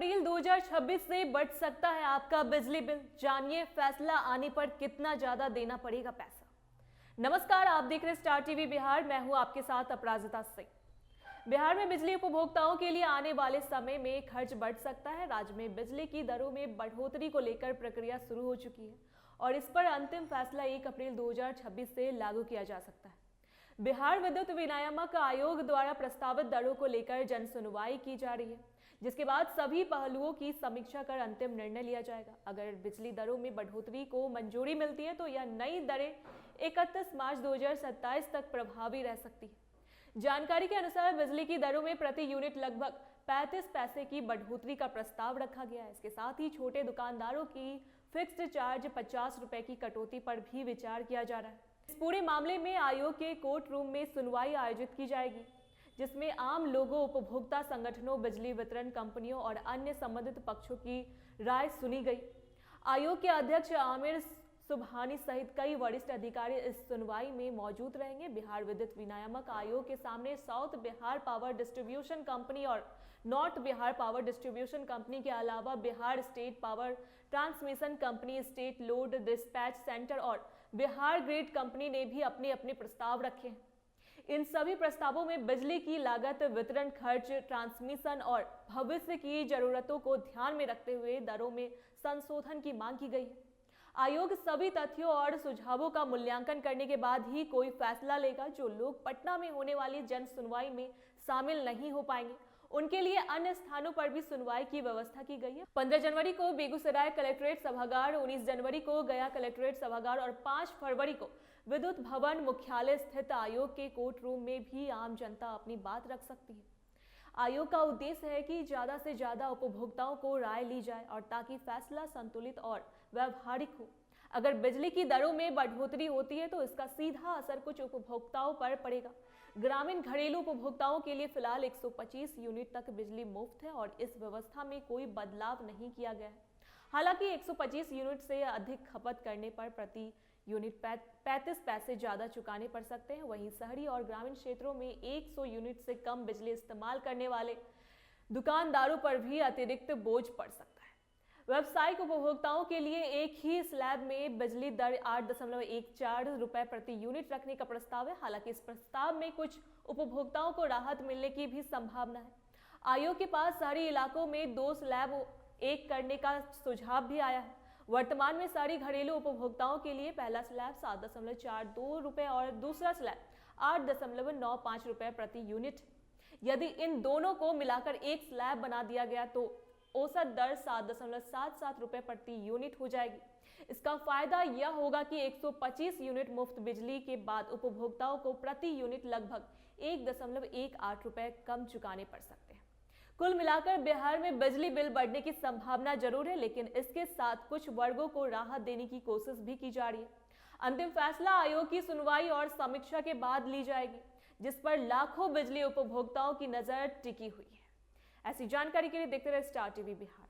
अप्रैल 2026 से बढ़ सकता है आपका बिजली बिल। जानिए फैसला आने पर कितना ज्यादा देना पड़ेगा पैसा। नमस्कार, आप देख रहे स्टार टीवी बिहार। मैं हूं आपके साथ अपराजिता सिंह। बिहार में बिजली उपभोक्ताओं के लिए आने वाले समय में खर्च बढ़ सकता है। राज्य में बिजली की दरों में बढ़ोतरी को लेकर प्रक्रिया शुरू हो चुकी है और इस पर अंतिम फैसला 1 अप्रैल 2026 से लागू किया जा सकता है। बिहार विद्युत विनियामक आयोग द्वारा प्रस्तावित दरों को लेकर जन सुनवाई की जा रही है, जिसके बाद सभी पहलुओं की समीक्षा कर अंतिम निर्णय लिया जाएगा। अगर बिजली दरों में बढ़ोतरी को मंजूरी मिलती है तो यह नई दरें 31 मार्च 2027 तक प्रभावी रह सकती है। जानकारी के अनुसार बिजली की दरों में प्रति यूनिट लगभग 35 पैसे की बढ़ोतरी का प्रस्ताव रखा गया है। इसके साथ ही छोटे दुकानदारों की फिक्स्ड चार्ज 50 रुपए की कटौती पर भी विचार किया जा रहा है। इस पूरे मामले में आयोग के कोर्ट रूम में सुनवाई आयोजित की जाएगी, जिसमें आम लोगों, उपभोक्ता संगठनों, बिजली वितरण कंपनियों और अन्य संबंधित पक्षों की राय सुनी गई। आयोग के अध्यक्ष आमिर सुबहानी सहित कई वरिष्ठ अधिकारी इस सुनवाई में मौजूद रहेंगे। बिहार विद्युत विनियामक आयोग के सामने south Bihar power distribution company और north Bihar power distribution company के अलावा Bihar state power transmission company, state load dispatch centre और बिहार ग्रिड कंपनी ने भी अपने अपने प्रस्ताव रखे हैं। इन सभी प्रस्तावों में बिजली की लागत, वितरण खर्च, ट्रांसमिशन और भविष्य की जरूरतों को ध्यान में रखते हुए दरों में संशोधन की मांग की गई है। आयोग सभी तथ्यों और सुझावों का मूल्यांकन करने के बाद ही कोई फैसला लेगा। जो लोग पटना में होने वाली जन सुनवाई में शामिल नहीं हो पाएंगे, उनके लिए अन्य स्थानों पर भी सुनवाई की व्यवस्था की गई है। 15 जनवरी को बेगूसराय कलेक्ट्रेट सभागार, 19 जनवरी को गया कलेक्ट्रेट सभागार और 5 फरवरी को विद्युत भवन मुख्यालय स्थित आयोग के कोर्ट रूम में भी आम जनता अपनी बात रख सकती है। आयोग का उद्देश्य है कि ज्यादा से ज्यादा उपभोक्ताओं को राय ली जाए और ताकि फैसला संतुलित और व्यवहारिक हो। अगर बिजली की दरों में बढ़ोतरी होती है तो इसका सीधा असर कुछ उपभोक्ताओं पर पड़ेगा। ग्रामीण घरेलू उपभोक्ताओं के लिए फिलहाल 125 यूनिट तक बिजली मुफ्त है और इस व्यवस्था में कोई बदलाव नहीं किया गया है। हालांकि 125 यूनिट से अधिक खपत करने पर प्रति यूनिट 35 पैसे ज्यादा चुकाने पड़ सकते हैं। वहीं शहरी और ग्रामीण क्षेत्रों में 100 यूनिट से कम बिजली इस्तेमाल करने वाले दुकानदारों पर भी अतिरिक्त बोझ पड़ सकता है। व्यावसायिक उपभोक्ताओं के लिए एक ही स्लैब में बिजली दर 8.14 रुपए प्रति यूनिट रखने का प्रस्ताव है। हालांकि इस प्रस्ताव में कुछ उपभोक्ताओं को राहत मिलने की भी संभावना है। आयोग के पास शहरी इलाकों में 2 स्लैब एक करने का सुझाव भी आया है। वर्तमान में शहरी घरेलू उपभोक्ताओं के लिए पहला स्लैब 7.42 रुपए और दूसरा स्लैब 8.95 रुपए प्रति यूनिट। यदि इन दोनों को मिलाकर एक स्लैब बना दिया गया तो औसत दर 7.77 रुपए प्रति यूनिट हो जाएगी। इसका फायदा यह होगा कि 125 यूनिट मुफ्त बिजली के बाद उपभोक्ताओं को प्रति यूनिट लगभग 1.18 रुपए कम चुकाने पड़ सकते हैं। कुल मिलाकर बिहार में बिजली बिल बढ़ने की संभावना जरूर है, लेकिन इसके साथ कुछ वर्गों को राहत देने की कोशिश भी की जा रही है। अंतिम फैसला आयोग की सुनवाई और समीक्षा के बाद ली जाएगी, जिस पर लाखों बिजली उपभोक्ताओं की नजर टिकी हुई है। ऐसी जानकारी के लिए देखते रहे स्टार टीवी बिहार।